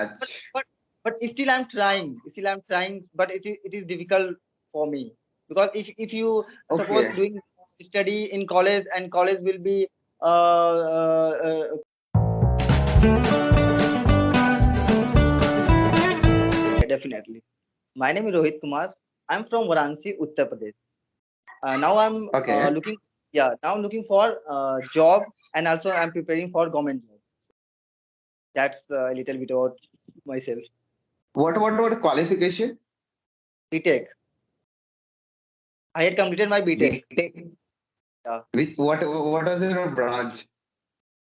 but batch. but but still I'm trying. Still I'm trying, but it is difficult for me because if you suppose Okay. doing study in college and college will be definitely. My name is Rohit Kumar. I'm from Varanasi, Uttar Pradesh. Now I'm Okay. looking, yeah, now I'm looking for job and also I'm preparing for government job. That's a little bit about myself. What qualification? BTech. I had completed my BTech. BTech. Yeah. Which what was your branch?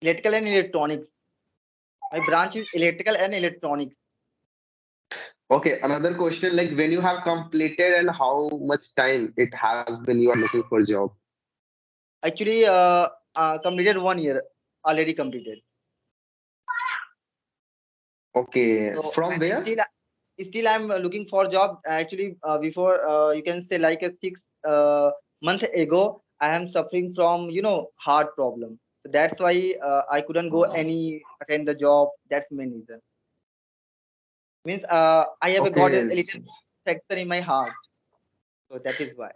Electrical and electronics. My branch is electrical and electronics. Okay, another question, like when you have completed and how much time it has been you are looking for job? Actually, completed 1 year. Already completed. Okay, So from and where? still I'm looking for job. Actually, before you can say like a 6 month ago, I am suffering from heart problem. So that's why I couldn't go any attend the job. That's main reason. Means I have got Okay. a little infection in my heart. So that is why.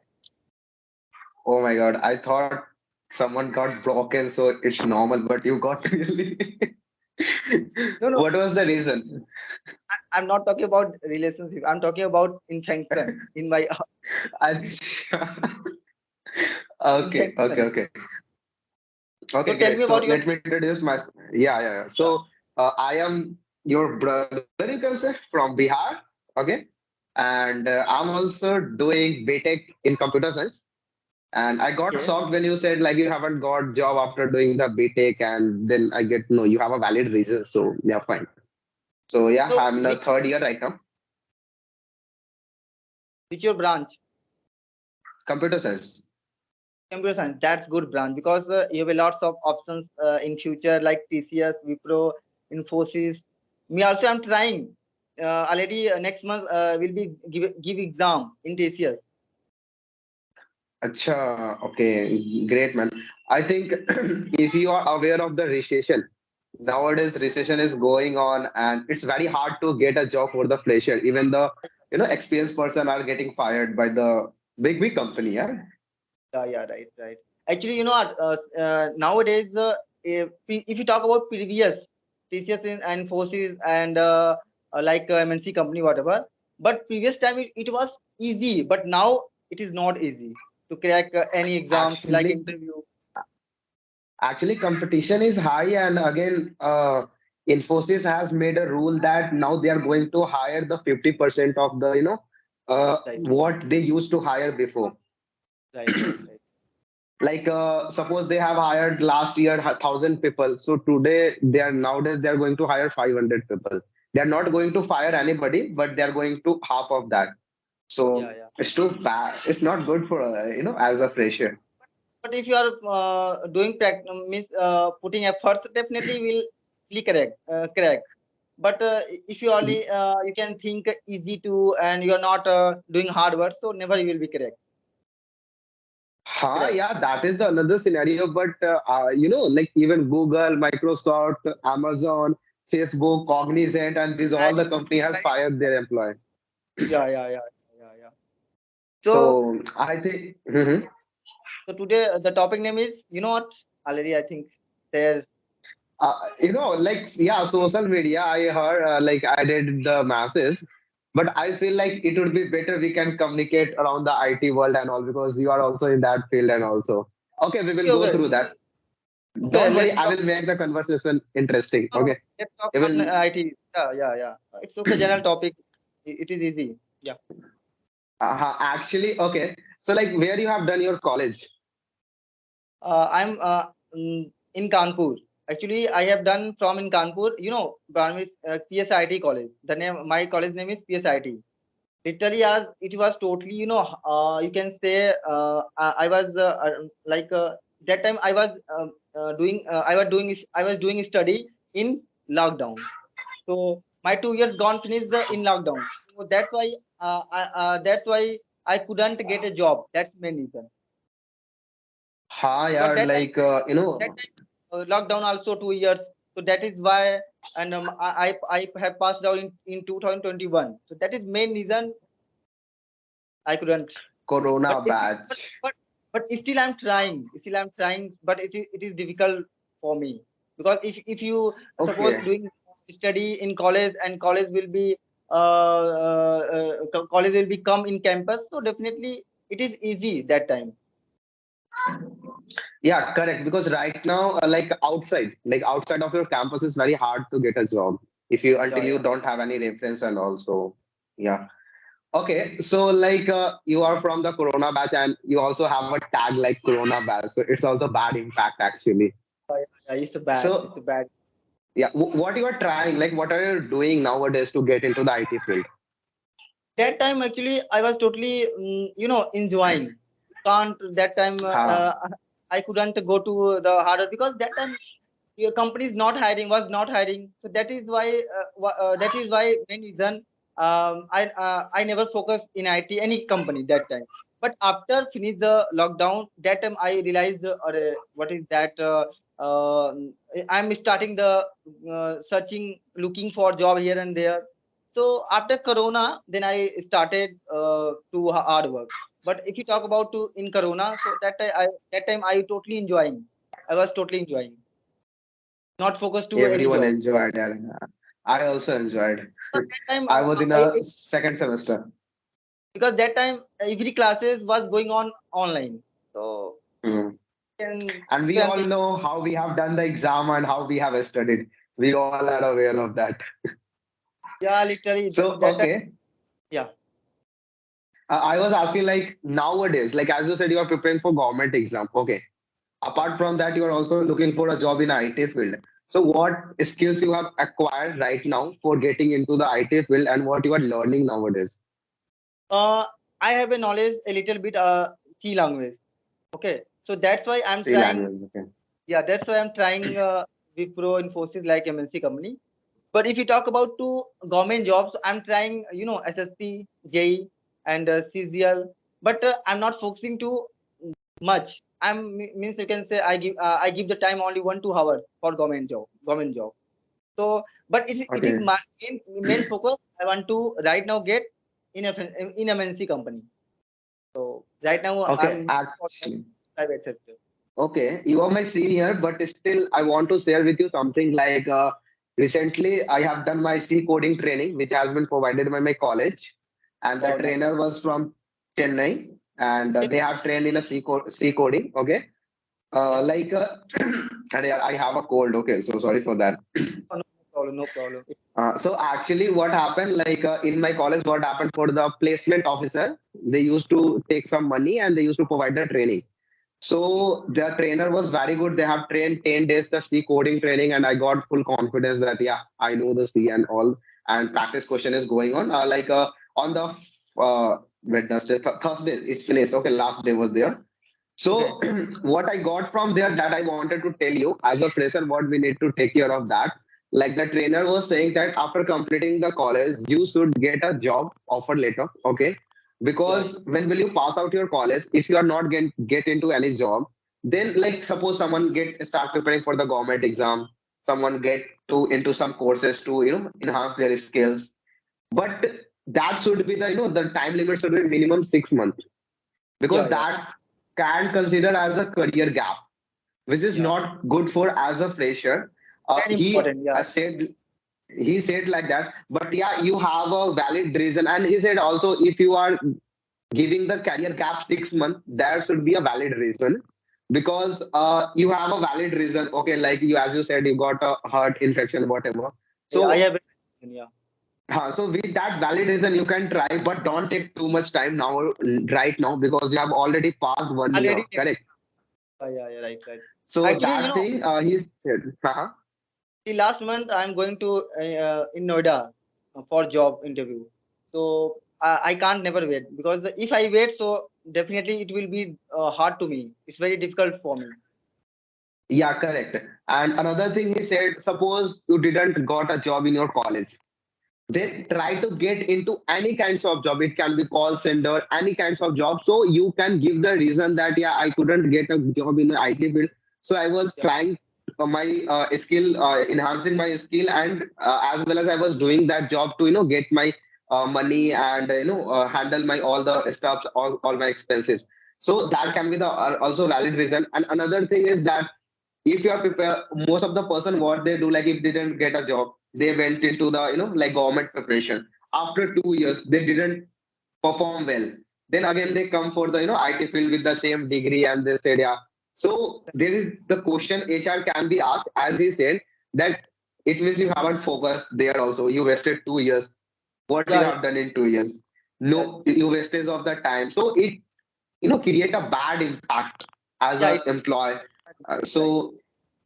Oh my God, I thought someone got broken, so it's normal, but you got really. No, no, What was the reason? I'm not talking about relationship. I'm talking about infection in my Achha. Okay, okay, infection. okay. Okay, So tell great. me So about your. let me introduce myself. Yeah, yeah, yeah. Yeah. So I am your brother, you can say, from Bihar. Okay. And I'm also doing BTech in computer science. And I got Okay. shocked when you said like you haven't got job after doing the BTech, and then I get no, you have a valid reason. So yeah, fine. So yeah, So I'm in the third year right now. which your branch? Computer science. Computer science. That's good branch because you have a lots of options in future like TCS, Wipro, Infosys. Me also I'm trying. Already next month will be give exam in TCS. Acha, okay, great man. I think if you are aware of the recession, nowadays recession is going on and it's very hard to get a job for the fresher. Even the experienced person are getting fired by the big company. Yeah. Yeah, yeah, right, right. Actually, you know what? Nowadays, if you talk about previous TCS and Infosys and like MNC company, whatever, but previous time it was easy, but now it is not easy to crack any exams like Actually, interview. actually competition is high, and again, Infosys has made a rule that now they are going to hire the 50% of the Right, what they used to hire before. right, right, right. Like suppose they have hired last year 1,000 people, so today they are going to hire 500 people. They are not going to fire anybody, but they are going to half of that. Yeah, So yeah. it's too bad, it's not good for as a fresher. But if you are doing means putting efforts, definitely will crack. But if you only you can think easy to and you are not doing hard work, so never you will be correct. Yeah, that is the another scenario. But like even Google, Microsoft, Amazon, Facebook, Cognizant, and these all Right, the company has right. fired their employee. Yeah, yeah, yeah, yeah, yeah. So, So I think. Mhm. so today the topic name is what? Already I think there's Like yeah, social media. I heard like I did the masses, but I feel like it would be better we can communicate around the IT world and all because you are also in that field and also. Okay, we will okay, go okay, through that. okay. Don't worry, Let's I talk. will make the conversation interesting. No, no, Okay, let's talk it on will. IT. Yeah, yeah, yeah. It's okay. General topic. It is easy. Yeah. Actually, okay. So, like, where you have done your college? I'm in Kanpur. Actually, I have done from in Kanpur. Brahmi PSIT college. The name my college name is PSIT. Literally, as it was totally, you can say I was like that time I was doing study in lockdown. So my 2 years gone finished in lockdown. So that's why I couldn't get a job. That's main reason. Ha, Because yeah, like, that time lockdown also 2 years. So that is why, and I have passed out in 2021. So that is main reason I couldn't. Corona But if you, batch. but still I'm trying. Still I'm trying, but it is difficult for me because if you suppose Okay. doing study in college and college will be come in campus, so definitely it is easy that time. Yeah, correct. Because right now, like outside of your campus, is very hard to get a job if you Yeah, until you yeah. don't have any reference and also, yeah. Okay, so you are from the Corona batch and you also have a tag like Corona batch, so it's also bad impact actually. Yeah, yeah, it's a bad. It's a So bad. yeah, what you are trying, like what are you doing nowadays to get into the IT field? That time actually I was totally enjoying. Can't that time Ha, I couldn't go to the harder because that time your company is not hiring, was not hiring. So that is why that is why main reason I never focused in IT any company that time. But after finish the lockdown, that time I realized what is that I'm starting the searching, looking for job here and there. So after Corona, then I started to hard work. But if you talk about to in Corona, so that time I totally enjoying. I was totally enjoying, not focused to any everyone job. enjoyed it. I also enjoyed. But that time, I was in a second semester. because that time every classes was going on online, so Hmm. you And we can all know how we have done the exam and how we have studied. We all are aware of that. yeah, literally So, that time, okay. yeah, I was asking like nowadays, like as you said, you are preparing for government exam. Okay. Apart from that, you are also looking for a job in IT field. So, what skills you have acquired right now for getting into the IT field and what you are learning nowadays? uh, I have a knowledge a little bit C language. Okay, so that's why I'm C trying. language. Okay. Yeah, that's why I'm trying Wipro Infosys like MNC company. But if you talk about to government jobs, I'm trying, SSC, JE, and CGL. But I'm not focusing to much. Means you can say I give the time only 1 2 hours for government job. Government job. So, but it is Okay. my main focus. I want to right now get in a in MNC company. So right now Okay. I'm looking for job Actually. in private sector. Okay, you are my senior, but still, I want to share with you something like recently I have done my C coding training, which has been provided by my college, and the Wow, nice. trainer was from Chennai, and Okay. they have trained in a C coding. Okay, Yeah. like and yeah, I have a cold. Okay, so sorry for that. Oh, no, no problem. No problem. So actually, what happened, like in my college, what happened for the placement officer, they used to take some money and they used to provide the training. So the trainer was very good. They have trained 10 days the C coding training, and I got full confidence that yeah, I know the C and all. And practice question is going on. On the Thursday, it's finished. Okay, last day was there. Okay. So what I got from there that I wanted to tell you as a fresher, what we need to take care of that. Like the trainer was saying that after completing the college, you should get a job offer later. Okay, Yeah. because when will you pass out your college, if you are not get into any job, then like suppose someone get start preparing for the government exam, someone get to into some courses to enhance their skills, but that should be the time limit should be minimum 6 months Yeah. because Yeah. that can consider as a career gap, which is Yeah. not good for as a fresher. Very He important. Yeah. said like that, but yeah, you have a valid reason, and he said also if you are giving the career gap 6 months, there should be a valid reason because you have a valid reason. Okay, like you as you said, you got a heart infection, whatever. Yeah. I So have. Yeah. so with that valid reason, you can try, but don't take too much time now, right now, because you have already passed 1 year. Already. Correct. Yeah. Yeah. Right. Right. So Actually, that thing, he said, the last month I'm going to in Noida for job interview. So I can't never wait because if I wait, so definitely it will be hard to me. It's very difficult for me. yeah, correct. And another thing he said, suppose you didn't got a job in your college, then try to get into any kinds of job. It can be call center, any kinds of job. So you can give the reason that yeah, I couldn't get a job in the IT field. So I was Yeah. trying. my skill, enhancing my skill, and as well as I was doing that job to get my money and handle my all the stuff, all my expenses. So that can be the also valid reason. And another thing is that if you are prepared, most of the person what they do, like if they didn't get a job, they went into the like government preparation. After 2 years, they didn't perform well. Then again they come for the IT field with the same degree, and they said, yeah. So there is the question HR can be asked, as he said, that it means you haven't focused there also. You wasted 2 years. What you Yeah, have done in 2 years? yeah, No, you wastage of the time. So it create a bad impact as yeah, a employee. right. So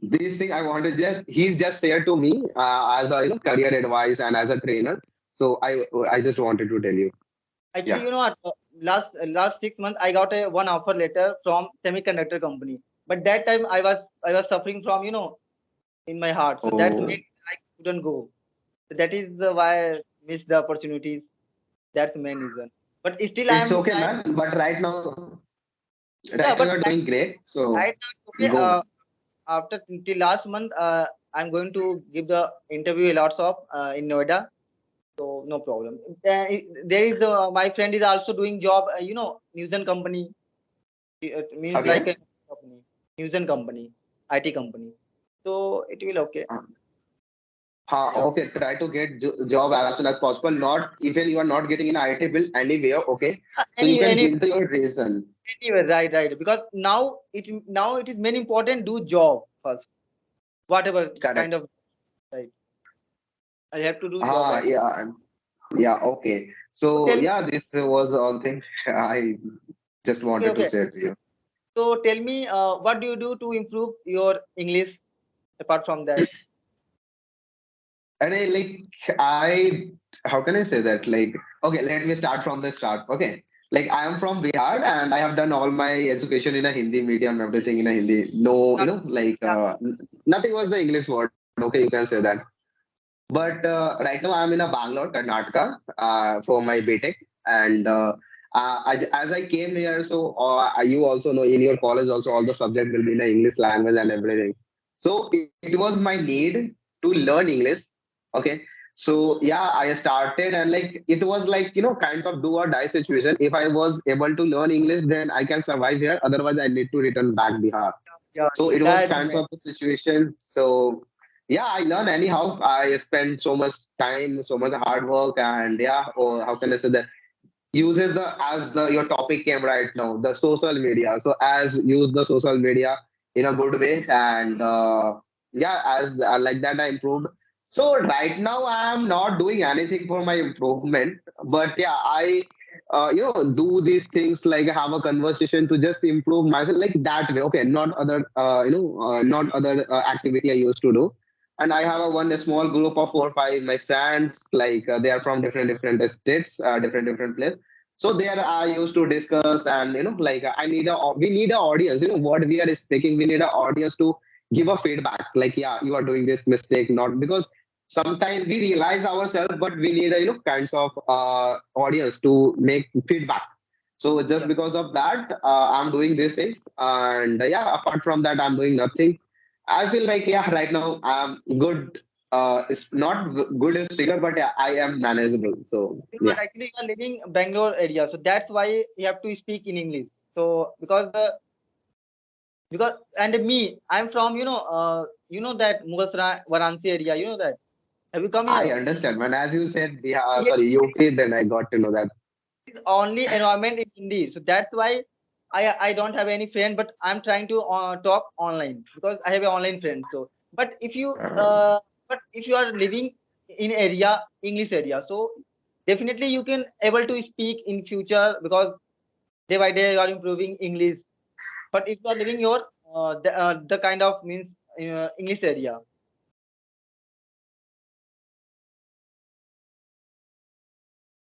this thing I want to just he's just shared to me as a career advice and as a trainer. So I just wanted to tell you. Actually, Yeah. you know what? Last 6 months, I got a one offer letter from semiconductor company. But that time, I was suffering from in my heart. So that Oh, made I couldn't go. So that is why I missed the opportunities. That's the main reason. But still, I it's am okay, trying. man. But right Yeah, now but you're doing great. So right now it's okay. go. After till last month, I'm going to give the interview a lots of in Noida. So no problem. There is my friend is also doing job. News and company. It means like a Again. company, news and company, IT company. So it will okay. Yeah. Okay, try to get job as soon as possible. Not even you are not getting in IT bill anywhere. Okay, so you can Any give your reason. anyway, right. Because now it is very important. Do job first, whatever kind Correct. of right. I have to do job at. Yeah, yeah. Okay. So So tell yeah, this was all thing I just okay, wanted to okay. say to you. So tell me, what do you do to improve your English apart from that? And how can I say that? Like, okay, let me start from the start. Okay, like I am from Bihar and I have done all my education in a Hindi medium, everything in a Hindi. No, Not, yeah, nothing was the English word. Okay, you can say that. But right now I'm in a Bangalore, Karnataka, for my BTech, and as I came here, so you also know in your college also all the subject will be in the English language and everything. So it was my need to learn English. Okay, so yeah, I started and like it was like kinds of do or die situation. If I was able to learn English, then I can survive here. Otherwise, I need to return back Bihar. yeah, So it was that's kinds man. of the situation. So yeah, I learned anyhow. I spent so much time, so much hard work, and yeah, or how can I say that? Uses the as the your topic came right now, the social media. So as use the social media in a good way, and yeah, as like that I improved. So right now I am not doing anything for my improvement, but yeah, I do these things like have a conversation to just improve myself like that way. Okay, not other not other activity I used to do. And I have a one small group of 4 5 my friends, like they are from different states, different places. So there I used to discuss, and like we need a audience. What we are speaking, we need an audience to give a feedback. Like, yeah, you are doing this mistake, not because sometimes we realize ourselves, but we need a kinds of audience to make feedback. So just Yeah. because of that, I'm doing these things, and yeah, apart from that, I'm doing nothing. I feel like yeah, right now I'm good. It's not good as figure, but yeah, I am manageable. So You know what? yeah. Actually, you are living Bangalore area, so that's why you have to speak in English. So because and me, I'm from that Mughal Varanasi area. You know that. Have you come I here? understand, man. As you said, Bihar, Here sorry, UP, then I got to know that. is only environment in Hindi, so that's why I don't have any friend, but I'm trying to talk online because I have an online friend. So, but if you Uh, uh, but if you are living in area English area, so definitely you can able to speak in future because day by day you are improving English. But if you are living your the kind of means English area.